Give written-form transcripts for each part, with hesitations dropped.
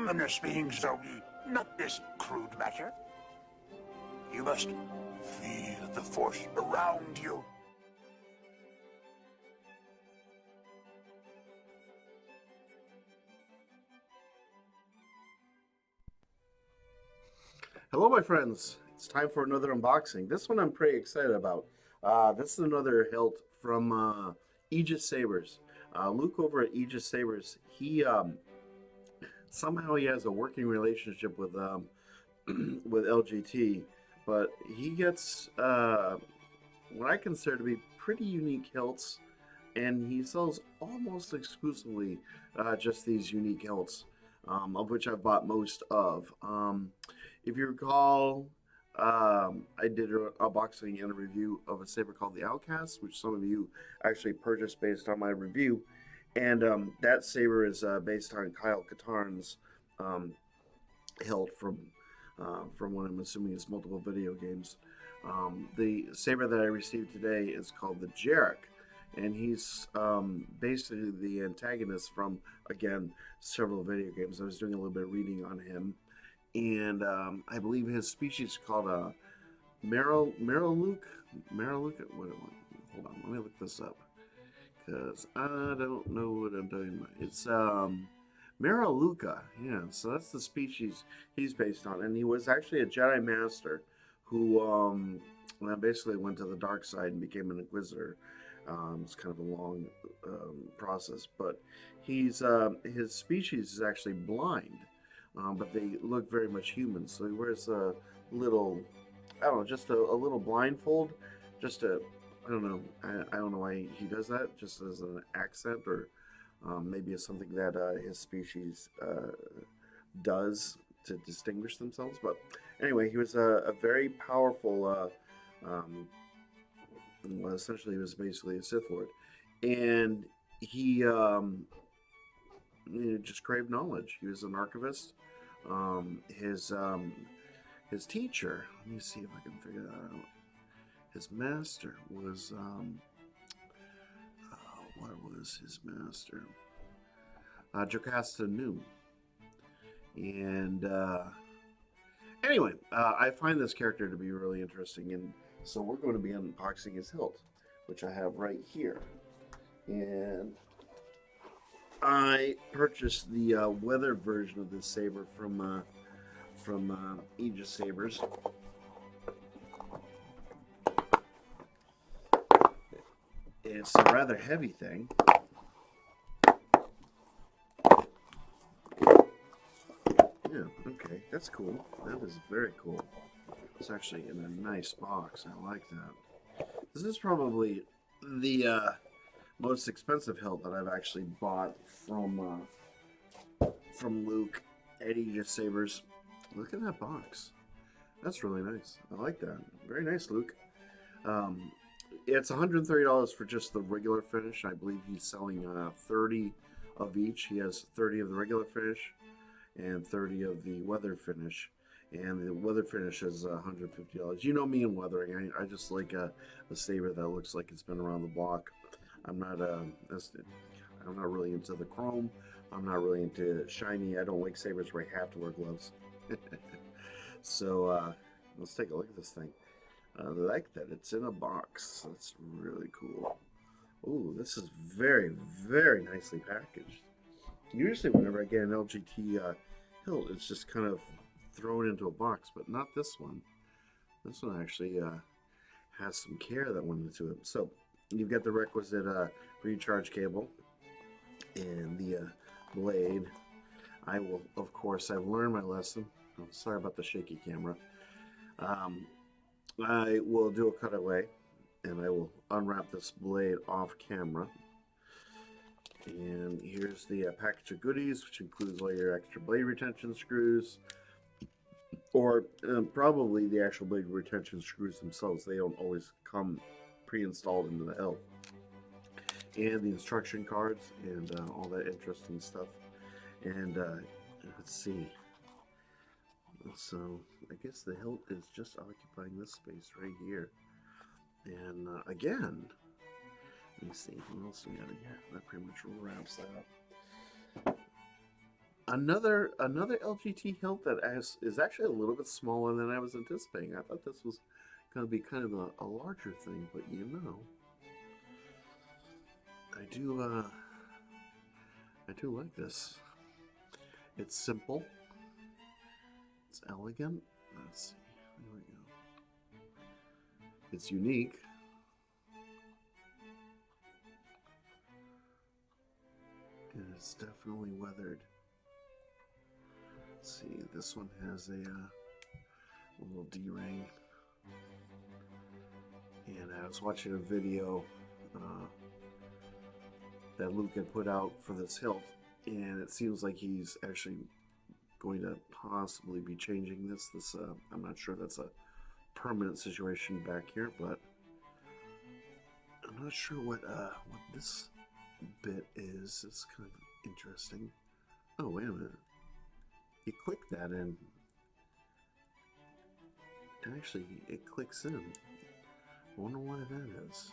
luminous beings, Zoe, not this crude matter. You must feel the force around you. Hello, my friends. It's time for another unboxing. This one I'm pretty excited about. This is another hilt from AegisSabers. Luke over at AegisSabers, he somehow he has a working relationship with with LGT, but he gets what I consider to be pretty unique hilts, and he sells almost exclusively just these unique hilts, of which I've bought most of. If you recall, I did an unboxing and a review of a saber called the Outcast, which some of you actually purchased based on my review. And that saber is based on Kyle Katarn's hilt from what I'm assuming is multiple video games. The saber that I received today is called the JEREC, and he's basically the antagonist from, again, several video games. I was doing a little bit of reading on him. And I believe his species is called Mariluke. Hold on, let me look this up, because I don't know what I'm talking about. It's Mariluka, yeah. So that's the species he's based on, and he was actually a Jedi Master who basically went to the dark side and became an Inquisitor. It's kind of a long process, but his species is actually blind. But they look very much human. So he wears a little, I don't know, just a little blindfold. I don't know. I don't know why he does that, just as an accent, or maybe it's something that his species does to distinguish themselves. But anyway, he was a very powerful, well, essentially he was basically a Sith Lord. And he just craved knowledge. He was an archivist. His teacher, let me see if I can figure that out. His master was what was his master? Jocasta Nu. And anyway, I find this character to be really interesting, and so we're going to be unboxing his hilt, which I have right here. And I purchased the weathered version of this saber from AegisSabers. It's a rather heavy thing. Yeah, okay, that's cool. That is very cool. It's actually in a nice box. I like that. This is probably the most expensive hilt that I've actually bought from Luke at AegisSabers. Look at that box. That's really nice. I like that. Very nice, Luke. It's $130 for just the regular finish. I believe he's selling 30 of each. He has 30 of the regular finish and 30 of the weather finish. And the weather finish is $150. You know me in weathering. I just like a saber that looks like it's been around the block. I'm not really into the chrome. I'm not really into shiny. I don't like sabers where I have to wear gloves. So let's take a look at this thing. I like that it's in a box. That's really cool. Ooh, this is very, very nicely packaged. Usually whenever I get an LGT hilt, it's just kind of thrown into a box, but not this one. This one actually has some care that went into it. So you've got the requisite recharge cable and the blade. I will, of course, I've learned my lesson. I'm sorry about the shaky camera. I will do a cutaway, and I will unwrap this blade off camera. And here's the package of goodies, which includes all your extra blade retention screws, or probably the actual blade retention screws themselves. They don't always come pre-installed into the hilt. And the instruction cards and all that interesting stuff. And let's see. So I guess the hilt is just occupying this space right here. And again, let me see what else we got in here. That pretty much wraps that up. Another LGT hilt that is actually a little bit smaller than I was anticipating. I thought this was going to be kind of a larger thing, but you know, I do like this. It's simple. It's elegant. Let's see. There we go. It's unique. And it's definitely weathered. Let's see. This one has a little D-ring. And I was watching a video that Luke had put out for this hilt, and it seems like he's actually going to possibly be changing this. I'm not sure that's a permanent situation back here, but I'm not sure what this bit is. It's kind of interesting. Oh, wait a minute. You click that in, and actually it clicks in. I wonder why that is.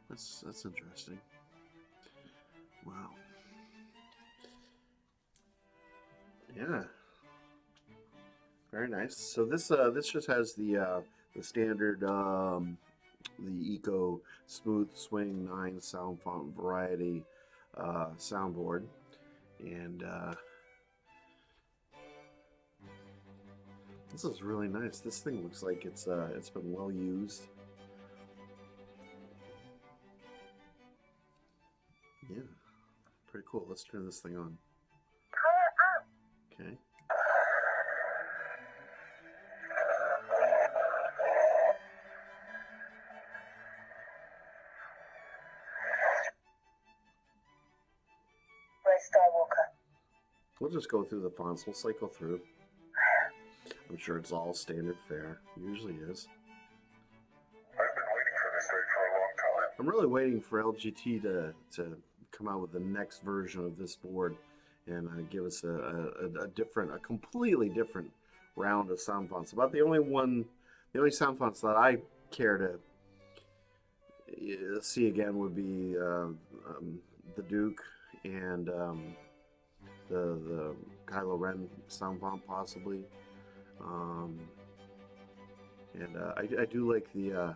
That's interesting. Wow. Yeah. Very nice. So this just has the standard the Eco Smooth Swing 9 sound font variety soundboard, and this is really nice. This thing looks like it's been well used. Yeah, pretty cool. Let's turn this thing on. Okay. We'll just go through the fonts. We'll cycle through. I'm sure it's all standard fare. Usually is. I've been waiting for this day for a long time. I'm really waiting for LGT to come out with the next version of this board and give us a completely different round of sound fonts. About the only sound fonts that I care to see again would be the Duke and the Kylo Ren sound font possibly. And I do like the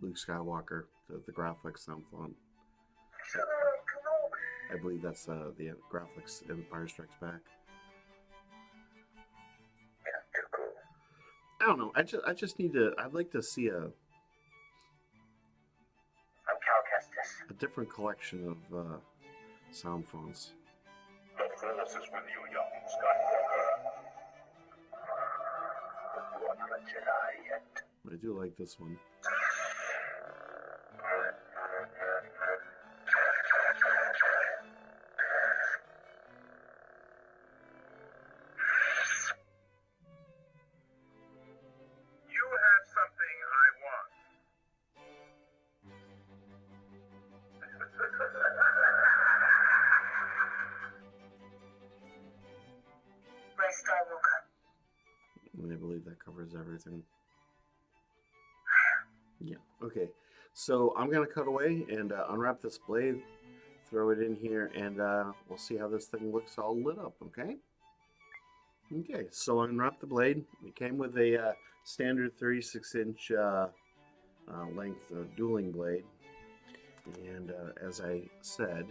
Luke Skywalker, the graphics sound font. I believe that's the graphics Empire Strikes Back. I don't know. I just need to. I'd like to see a different collection of sound fonts. The force is with you, young Skywalker. You are not a Jedi yet. I do like this one. You have something I want. Ray Skywalker. And I believe that covers everything. Yeah. Okay. So I'm gonna cut away and unwrap this blade, throw it in here, and we'll see how this thing looks all lit up. Okay. Okay. So I unwrapped the blade. It came with a standard 36-inch length dueling blade, and as I said,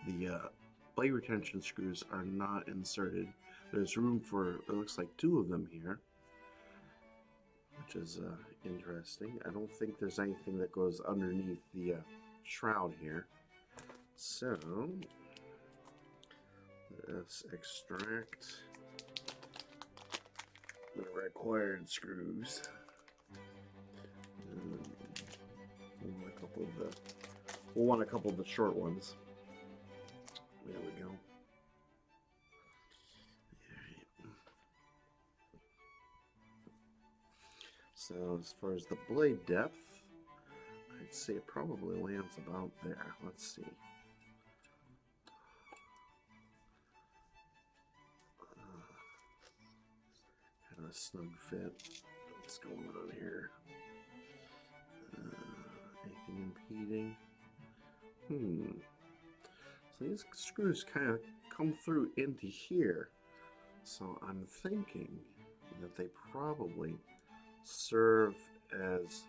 the blade retention screws are not inserted. There's room for, it looks like, 2 of them here, which is interesting. I don't think there's anything that goes underneath the shroud here. So let's extract the required screws. We'll want a couple of the short ones. There we go. So as far as the blade depth, I'd say it probably lands about there. Let's see. Kind of a snug fit. What's going on here? Anything impeding? So these screws kind of come through into here. So I'm thinking that they probably serve as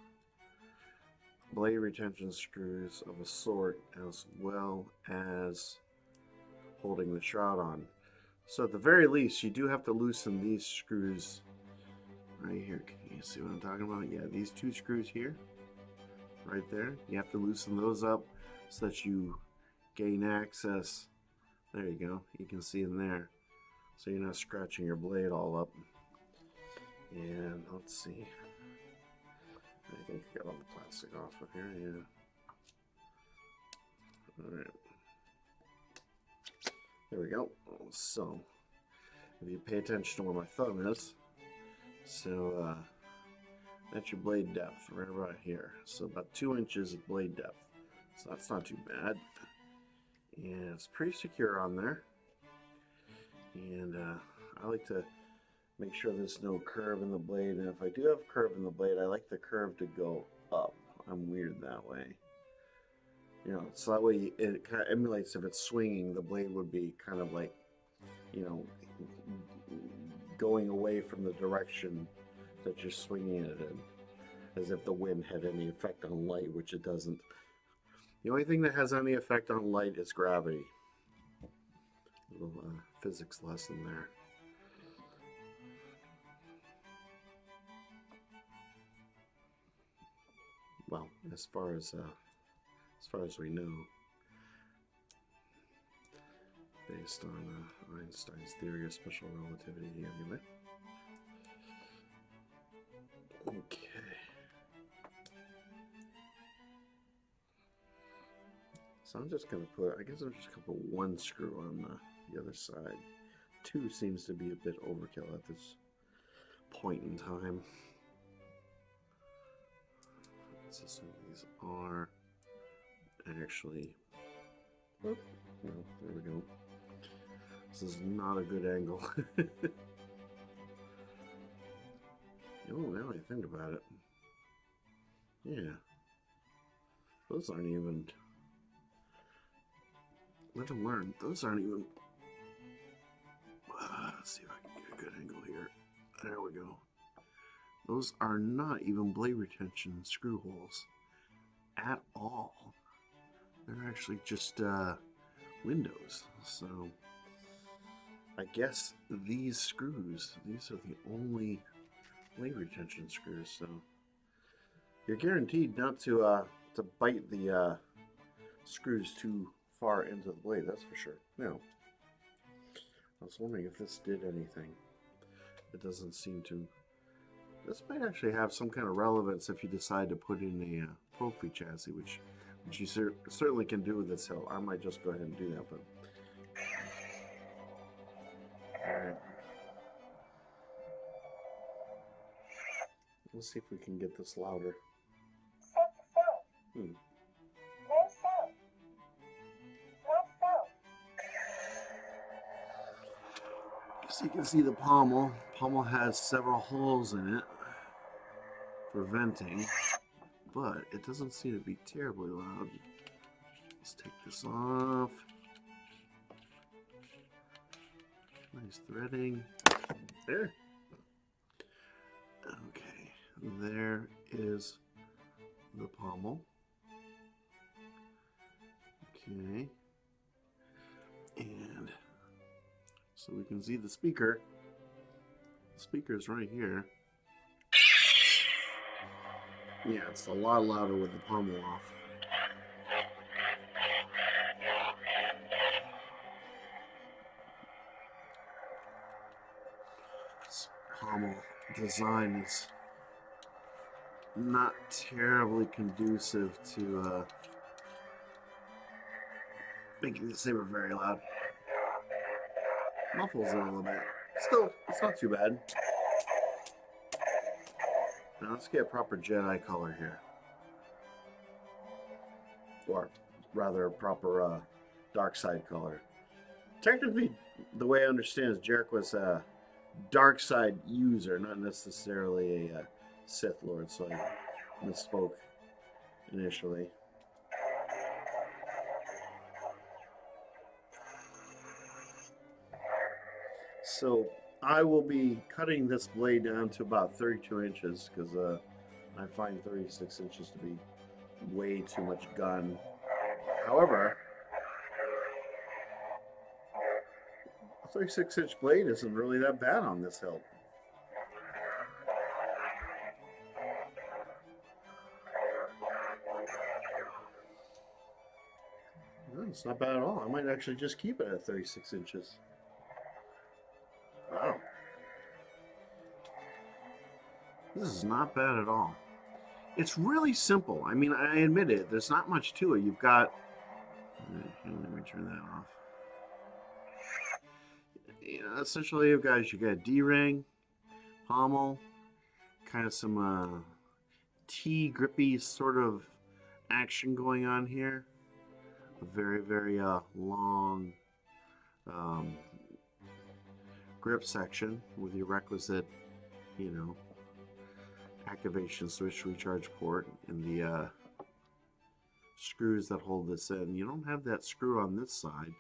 blade retention screws of a sort, as well as holding the shroud on. So at the very least, you do have to loosen these screws right here. Can you see what I'm talking about? Yeah, these two screws here, right there. You have to loosen those up so that you gain access. There you go. You can see in there. So you're not scratching your blade all up. And let's see. I think I got all the plastic off of here. Yeah. Alright. There we go. So, if you pay attention to where my thumb is, so that's your blade depth right about here. So about 2 inches of blade depth. So that's not too bad. And it's pretty secure on there. And I like to make sure there's no curve in the blade. And if I do have curve in the blade, I like the curve to go up. I'm weird that way. You know, so that way it kind of emulates if it's swinging, the blade would be kind of like, you know, going away from the direction that you're swinging it in, as if the wind had any effect on light, which it doesn't. The only thing that has any effect on light is gravity. Little physics lesson there. Well, as far as we know, based on Einstein's theory of special relativity, anyway. Okay. So I'm just gonna put, I guess I'm just gonna put one screw on the other side. 2 seems to be a bit overkill at this point in time. Let's assume these are actually, oh, well, there we go. This is not a good angle. Oh, now I think about it. Yeah. Those aren't even, let them learn, those aren't even, let's see if I can get a good angle here. There we go. Those are not even blade retention screw holes at all. They're actually just windows. So I guess these screws, these are the only blade retention screws. So you're guaranteed not to bite the screws too far into the blade. That's for sure. Now, I was wondering if this did anything. It doesn't seem to. This might actually have some kind of relevance if you decide to put in a Profi chassis, which you certainly can do with this Hilt. I might just go ahead and do that, but alright. Let's see if we can get this louder. Hmm. So you can see the pommel. Pommel has several holes in it for venting, but it doesn't seem to be terribly loud. Let's take this off. Nice threading. There. Okay, there is the pommel. Okay. And so we can see the speaker. The speaker is right here. Yeah, it's a lot louder with the pommel off. This pommel design is not terribly conducive to making the saber very loud. Muffles it a little bit. Still, it's not too bad. Now let's get a proper Jedi color here. Or rather a proper dark side color. Technically, the way I understand it, JEREC was a dark side user, not necessarily a Sith Lord, so I misspoke initially. So I will be cutting this blade down to about 32 inches because I find 36 inches to be way too much gun. However, a 36-inch blade isn't really that bad on this hilt. No, it's not bad at all. I might actually just keep it at 36 inches. Wow. This is not bad at all. It's really simple. I mean, I admit it. There's not much to it. You've got... Let me turn that off. You know, essentially, you got D-ring, pommel, kind of some T-grippy sort of action going on here. A very, very long grip section with your requisite, you know, activation switch recharge port and the screws that hold this in. You don't have that screw on this side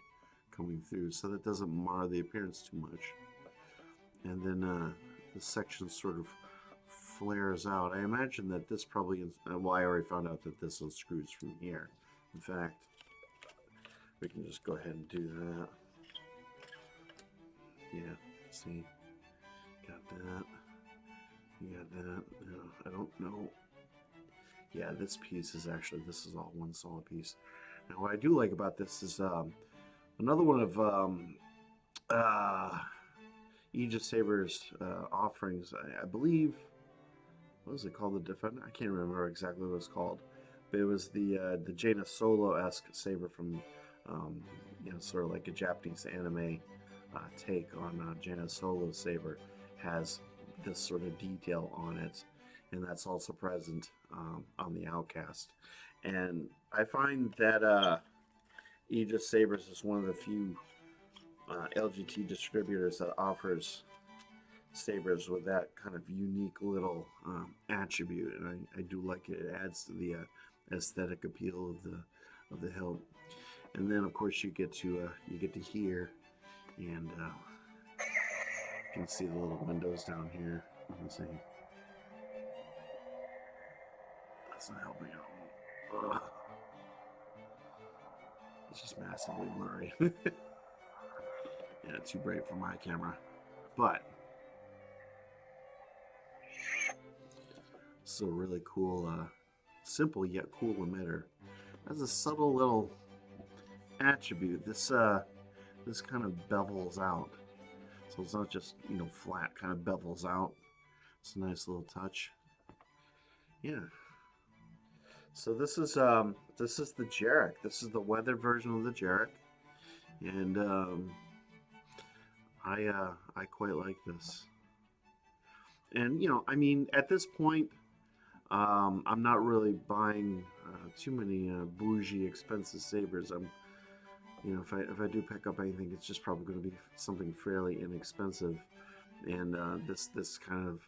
coming through, so that doesn't mar the appearance too much. And then this section sort of flares out. I imagine that this probably, well, I already found out that this unscrews from here. In fact, we can just go ahead and do that. Yeah, see, got that. You got that. No, I don't know. Yeah, this piece is actually, this is all one solid piece. Now, what I do like about this is another one of AegisSabers offerings. I believe, what was it called? The Defender? I can't remember exactly what it was called, but it was the Jaina Solo-esque saber from, you know, sort of like a Japanese anime take on Jaina Solo saber. Has this sort of detail on it, and that's also present on the Outcast. And I find that AegisSabers is one of the few LGT distributors that offers sabers with that kind of unique little attribute, and I do like it. It adds to the aesthetic appeal of the hilt. And then of course you get to hear, and you can see the little windows down here. You can see. That's not helping out. Ugh. It's just massively blurry. Yeah, too bright for my camera. But it's a really cool, simple yet cool emitter. Has a subtle little attribute. This kind of bevels out. So it's not just, you know, flat, kind of bevels out. It's a nice little touch. Yeah. So this is the JEREC. This is the weathered version of the JEREC. And I quite like this. And, you know, I mean, at this point, I'm not really buying too many bougie, expensive sabers. You know, if I do pick up anything, it's just probably going to be something fairly inexpensive, and this kind of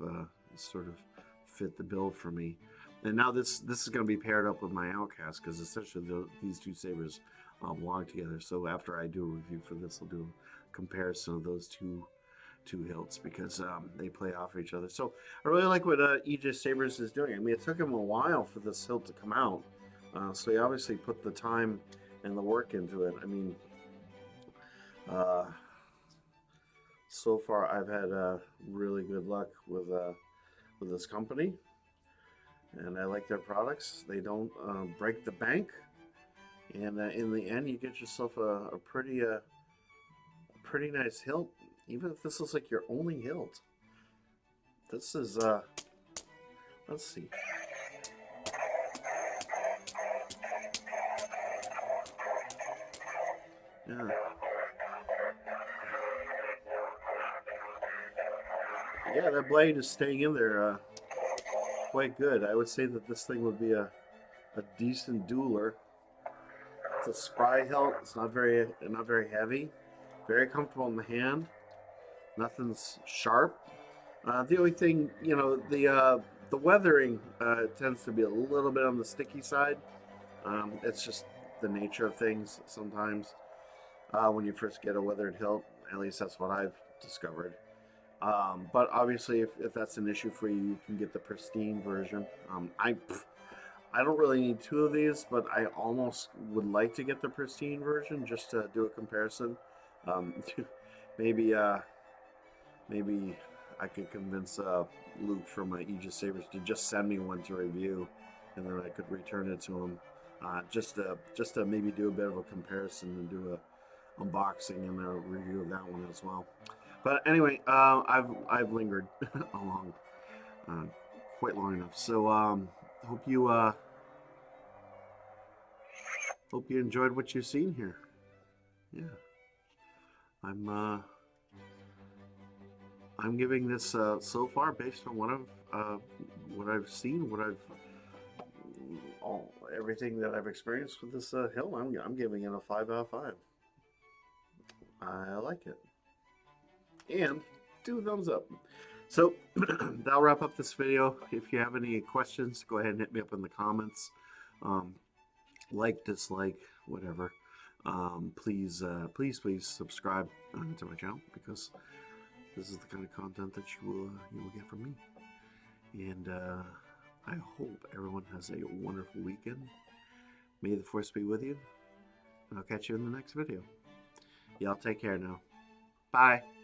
sort of fit the bill for me. And now this is going to be paired up with my Outcast, because essentially these two sabers belong together. So after I do a review for this, I'll do a comparison of those two hilts, because they play off each other. So I really like what AegisSabers is doing. I mean, it took him a while for this hilt to come out, so he obviously put the time and the work into it. I mean, so far I've had really good luck with this company, and I like their products. They don't break the bank, and in the end, you get yourself a pretty nice hilt. Even if this looks like your only hilt, this is let's see. Yeah. Yeah, that blade is staying in there quite good. I would say that this thing would be a decent dueler. It's a spry hilt. It's not very heavy. Very comfortable in the hand. Nothing's sharp. The only thing, you know, the weathering tends to be a little bit on the sticky side. It's just the nature of things sometimes. When you first get a weathered hilt, at least that's what I've discovered. But obviously, if that's an issue for you, you can get the pristine version. I don't really need two of these, but I almost would like to get the pristine version just to do a comparison. Um, maybe maybe I could convince Luke from AegisSabers to just send me one to review, and then I could return it to him, just to maybe do a bit of a comparison and do a unboxing and a review of that one as well. But anyway, I've lingered along quite long enough, so hope you enjoyed what you've seen here. Yeah, I'm giving this so far, based on what I've seen, everything that I've experienced with this Hilt. I'm giving it a 5 out of 5. I like it, and 2 thumbs up. So that'll wrap up this video. If you have any questions, go ahead and hit me up in the comments. Like, dislike, whatever. Please subscribe to my channel, because this is the kind of content that you will get from me. And I hope everyone has a wonderful weekend. May the Force be with you. And I'll catch you in the next video. Y'all take care now. Bye.